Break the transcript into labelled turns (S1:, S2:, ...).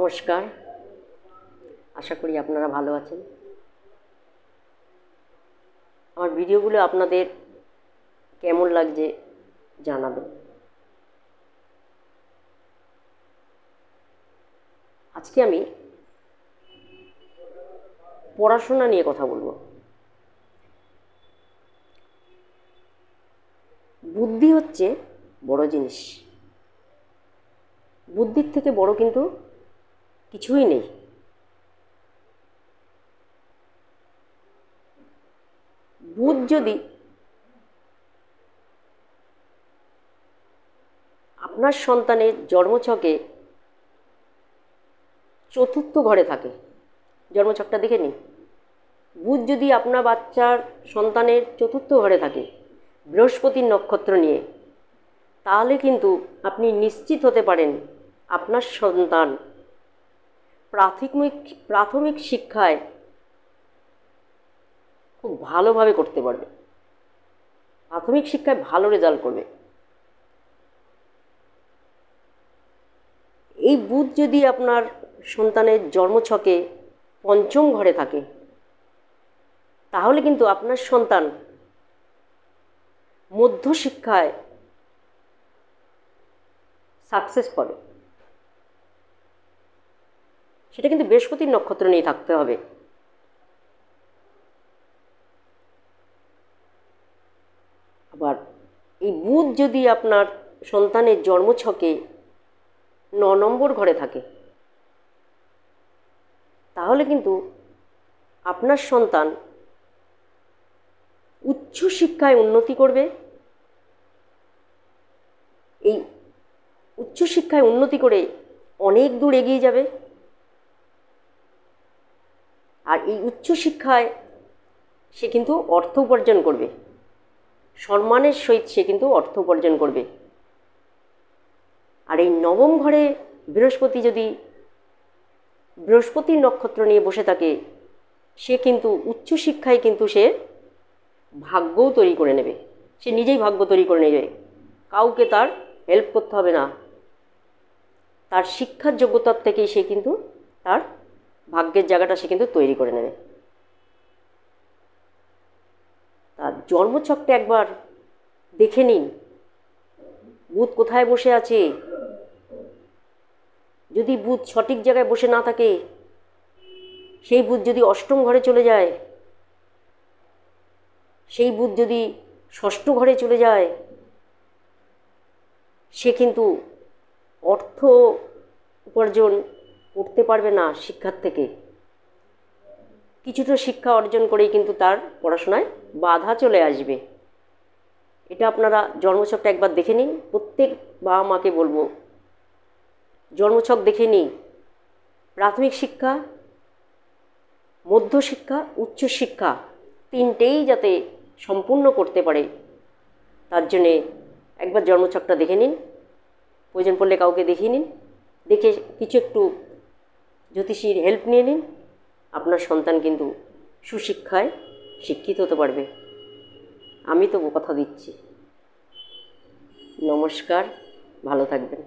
S1: নমস্কার, আশা করি আপনারা ভালো আছেন। আমার ভিডিওগুলো আপনাদের কেমন লাগছে জানাবেন। আজকে আমি পড়াশোনা নিয়ে কথা বলবো। বুদ্ধি হচ্ছে বড় জিনিস। বুদ্ধির থেকে বড় কিন্তু কিছুই নেই। বুধ যদি আপনার সন্তানের জন্মছকে চতুর্থ ঘরে থাকে, জন্মছকটা দেখে নিন। বুধ যদি আপনার বাচ্চার সন্তানের চতুর্থ ঘরে থাকে বৃহস্পতির নক্ষত্র নিয়ে, তাহলে কিন্তু আপনি নিশ্চিত হতে পারেন আপনার সন্তান প্রাথমিক শিক্ষায় খুব ভালোভাবে করতে পারবে, প্রাথমিক শিক্ষায় ভালো রেজাল্ট করবে। এই বুধ যদি আপনার সন্তানের জন্মছকে পঞ্চম ঘরে থাকে, তাহলে কিন্তু আপনার সন্তান মধ্যশিক্ষায় সাকসেস পাবে। সেটা কিন্তু বৃহস্পতির নক্ষত্র নিয়ে থাকতে হবে। আবার এই বুধ যদি আপনার সন্তানের জন্মছকে 9 নম্বর ঘরে থাকে, তাহলে কিন্তু আপনার সন্তান উচ্চশিক্ষায় উন্নতি করবে। এই উচ্চশিক্ষায় উন্নতি করে অনেক দূর এগিয়ে যাবে। আর এই উচ্চশিক্ষায় সে কিন্তু অর্থ উপার্জন করবে, সম্মানের সহিত সে কিন্তু অর্থ উপার্জন করবে। আর এই নবম ঘরে বৃহস্পতি যদি বৃহস্পতির নক্ষত্র নিয়ে বসে থাকে, সে কিন্তু উচ্চশিক্ষায় কিন্তু সে ভাগ্যও তৈরি করে নেবে। সে নিজেই ভাগ্য তৈরি করে নেবে, কাউকে তার হেল্প করতে হবে না। তার শিক্ষার যোগ্যতার থেকেই সে কিন্তু তার ভাগ্যের জায়গাটা সে কিন্তু তৈরি করে নেবে। তার জন্মছকটা একবার দেখে নিন, বুধ কোথায় বসে আছে। যদি বুধ সঠিক জায়গায় বসে না থাকে, সেই বুধ যদি অষ্টম ঘরে চলে যায়, সেই বুধ যদি ষষ্ঠ ঘরে চলে যায়, সে কিন্তু অর্থ উপার্জন করতে পারবে না শিক্ষার থেকে। কিছুটা শিক্ষা অর্জন করেই কিন্তু তার পড়াশোনায় বাধা চলে আসবে। এটা আপনারা জন্মছকটা একবার দেখে নিন। প্রত্যেক বাবা মাকে বলবো, জন্মছক দেখে নিন। প্রাথমিক শিক্ষা, মধ্যশিক্ষা, উচ্চশিক্ষা তিনটেই যাতে সম্পূর্ণ করতে পারে, তার জন্যে একবার জন্মছকটা দেখে নিন। প্রয়োজন পড়লে কাউকে দেখিয়ে নিন, দেখে কিছু একটু জ্যোতিষীর হেল্প নিয়ে নিন। আপনার সন্তান কিন্তু সুশিক্ষায় শিক্ষিত হতে পারবে, আমি তো কথা দিচ্ছি। নমস্কার, ভালো থাকবেন।